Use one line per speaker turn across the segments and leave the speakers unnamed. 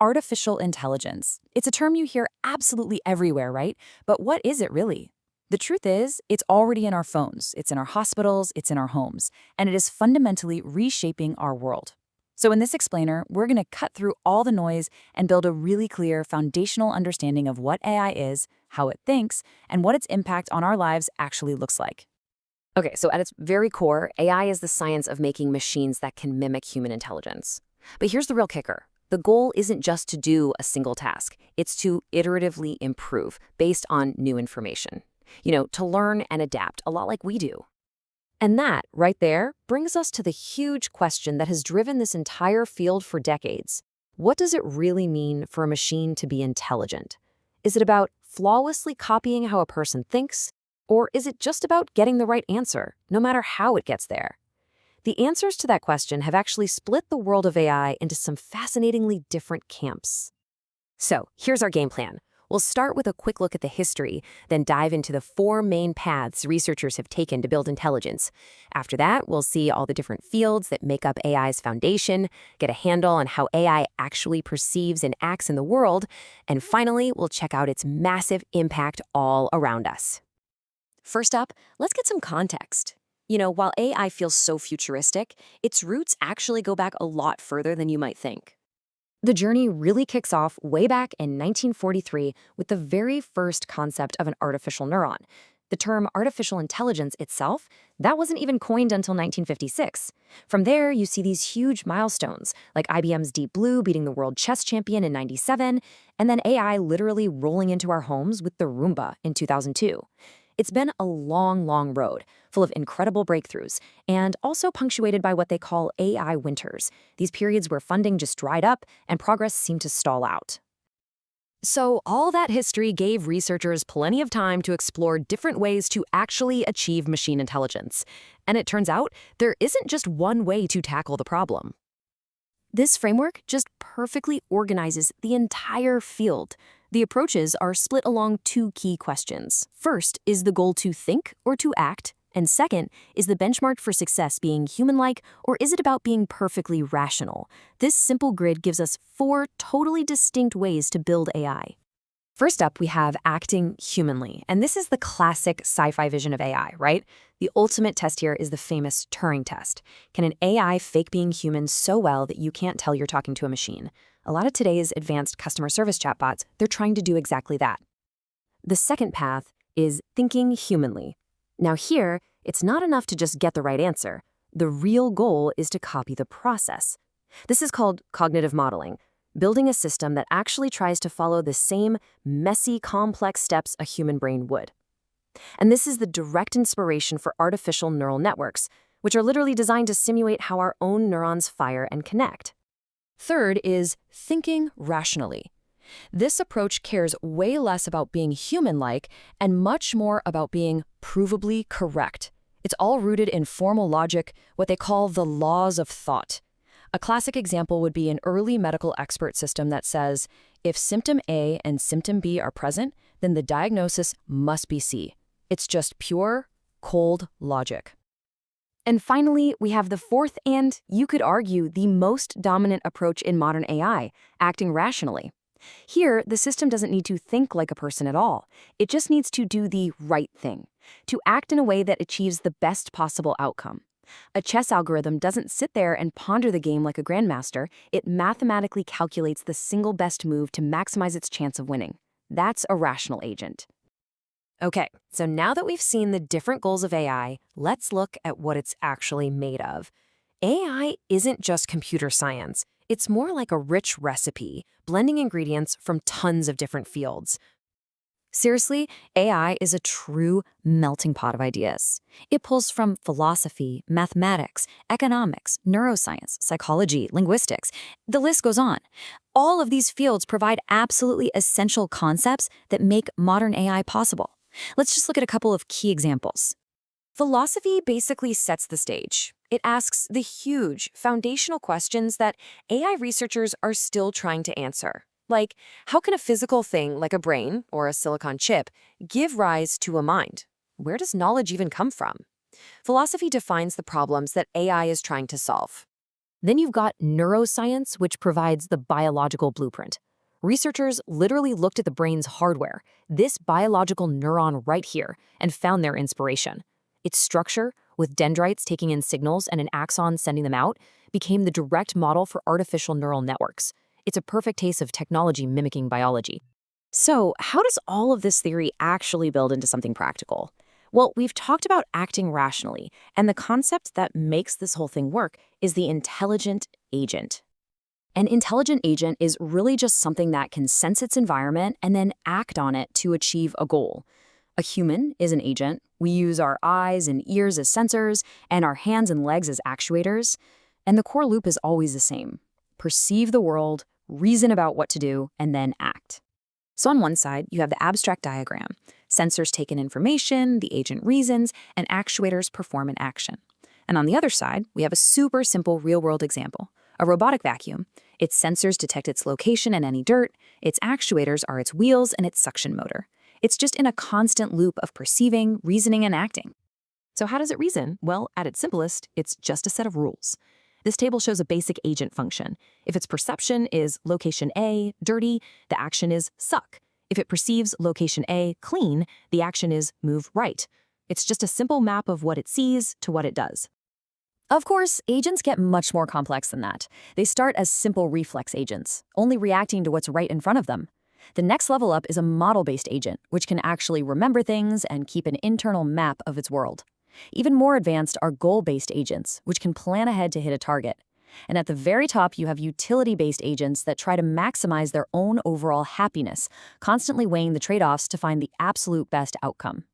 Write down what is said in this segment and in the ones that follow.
artificial intelligence. It's a term you hear absolutely everywhere, right? But what is it really? The truth is, it's already in our phones, it's in our hospitals, it's in our homes, and it is fundamentally reshaping our world. So in this explainer, we're going to cut through all the noise and build a really clear foundational understanding of what AI is, how it thinks, and what its impact on our lives actually looks like.
Okay, so at its very core, AI is the science of making machines that can mimic human intelligence. But here's the real kicker. The goal isn't just to do a single task. It's to iteratively improve based on new information. To learn and adapt, a lot like we do. And that, right there, brings us to the huge question that has driven this entire field for decades. What does it really mean for a machine to be intelligent? Is it about flawlessly copying how a person thinks? Or is it just about getting the right answer, no matter how it gets there? The answers to that question have actually split the world of AI into some fascinatingly different camps. So, here's our game plan. We'll start with a quick look at the history, then dive into the 4 main paths researchers have taken to build intelligence. After that, we'll see all the different fields that make up AI's foundation, get a handle on how AI actually perceives and acts in the world, and finally, we'll check out its massive impact all around us. First up, let's get some context. While AI feels so futuristic, its roots actually go back a lot further than you might think. The journey really kicks off way back in 1943 with the very first concept of an artificial neuron. The term artificial intelligence itself, that wasn't even coined until 1956. From there, you see these huge milestones, like IBM's Deep Blue beating the world chess champion in '97, and then AI literally rolling into our homes with the Roomba in 2002. It's been a long, long road, full of incredible breakthroughs, and also punctuated by what they call AI winters, these periods where funding just dried up and progress seemed to stall out. So all that history gave researchers plenty of time to explore different ways to actually achieve machine intelligence. And it turns out there isn't just one way to tackle the problem. This framework just perfectly organizes the entire field. The approaches are split along 2 key questions. First, is the goal to think or to act? And second, is the benchmark for success being human-like, or is it about being perfectly rational? This simple grid gives us 4 totally distinct ways to build AI. First up, we have acting humanly, and this is the classic sci-fi vision of AI, right? The ultimate test here is the famous Turing test. Can an AI fake being human so well that you can't tell you're talking to a machine? A lot of today's advanced customer service chatbots, they're trying to do exactly that. The second path is thinking humanly. Now here, it's not enough to just get the right answer. The real goal is to copy the process. This is called cognitive modeling, building a system that actually tries to follow the same messy, complex steps a human brain would. And this is the direct inspiration for artificial neural networks, which are literally designed to simulate how our own neurons fire and connect. Third is thinking rationally. This approach cares way less about being human-like and much more about being provably correct. It's all rooted in formal logic, what they call the laws of thought. A classic example would be an early medical expert system that says, if symptom A and symptom B are present, then the diagnosis must be C. It's just pure, cold logic. And finally, we have the fourth and, you could argue, the most dominant approach in modern AI, acting rationally. Here, the system doesn't need to think like a person at all. It just needs to do the right thing, to act in a way that achieves the best possible outcome. A chess algorithm doesn't sit there and ponder the game like a grandmaster. It mathematically calculates the single best move to maximize its chance of winning. That's a rational agent. Okay, so now that we've seen the different goals of AI, let's look at what it's actually made of. AI isn't just computer science. It's more like a rich recipe, blending ingredients from tons of different fields. Seriously, AI is a true melting pot of ideas. It pulls from philosophy, mathematics, economics, neuroscience, psychology, linguistics. The list goes on. All of these fields provide absolutely essential concepts that make modern AI possible. Let's just look at a couple of key examples. Philosophy basically sets the stage. It asks the huge, foundational questions that AI researchers are still trying to answer. Like, how can a physical thing like a brain or a silicon chip give rise to a mind? Where does knowledge even come from? Philosophy defines the problems that AI is trying to solve. Then you've got neuroscience, which provides the biological blueprint. Researchers literally looked at the brain's hardware, this biological neuron right here, and found their inspiration. Its structure, with dendrites taking in signals and an axon sending them out, became the direct model for artificial neural networks. It's a perfect case of technology mimicking biology. So, how does all of this theory actually build into something practical? Well, we've talked about acting rationally, and the concept that makes this whole thing work is the intelligent agent. An intelligent agent is really just something that can sense its environment and then act on it to achieve a goal. A human is an agent. We use our eyes and ears as sensors and our hands and legs as actuators. And the core loop is always the same. Perceive the world, reason about what to do, and then act. So on one side, you have the abstract diagram. Sensors take in information, the agent reasons, and actuators perform an action. And on the other side, we have a super simple real-world example. A robotic vacuum. Its sensors detect its location and any dirt, its actuators are its wheels and its suction motor. It's just in a constant loop of perceiving, reasoning, and acting. So how does it reason? Well, at its simplest, it's just a set of rules. This table shows a basic agent function. If its perception is location A, dirty, the action is suck. If it perceives location A, clean, the action is move right. It's just a simple map of what it sees to what it does. Of course, agents get much more complex than that. They start as simple reflex agents, only reacting to what's right in front of them. The next level up is a model-based agent, which can actually remember things and keep an internal map of its world. Even more advanced are goal-based agents, which can plan ahead to hit a target. And at the very top, you have utility-based agents that try to maximize their own overall happiness, constantly weighing the trade-offs to find the absolute best outcome.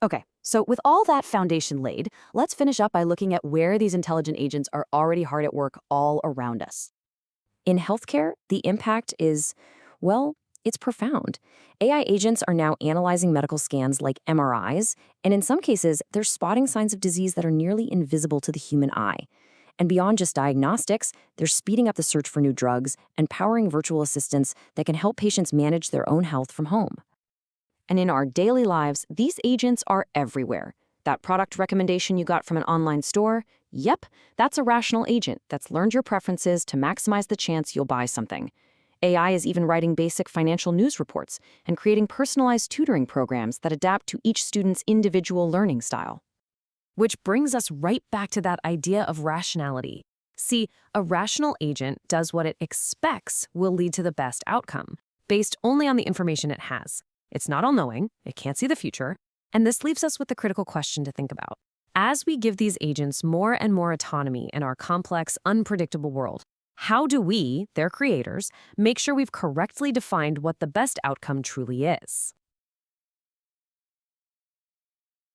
Okay, so with all that foundation laid, let's finish up by looking at where these intelligent agents are already hard at work all around us. In healthcare, the impact is, well, it's profound. AI agents are now analyzing medical scans like MRIs, and in some cases, they're spotting signs of disease that are nearly invisible to the human eye. And beyond just diagnostics, they're speeding up the search for new drugs and powering virtual assistants that can help patients manage their own health from home. And in our daily lives, these agents are everywhere. That product recommendation you got from an online store? Yep, that's a rational agent that's learned your preferences to maximize the chance you'll buy something. AI is even writing basic financial news reports and creating personalized tutoring programs that adapt to each student's individual learning style. Which brings us right back to that idea of rationality. See, a rational agent does what it expects will lead to the best outcome, based only on the information it has. It's not all-knowing, it can't see the future, and this leaves us with the critical question to think about. As we give these agents more and more autonomy in our complex, unpredictable world, how do we, their creators, make sure we've correctly defined what the best outcome truly is?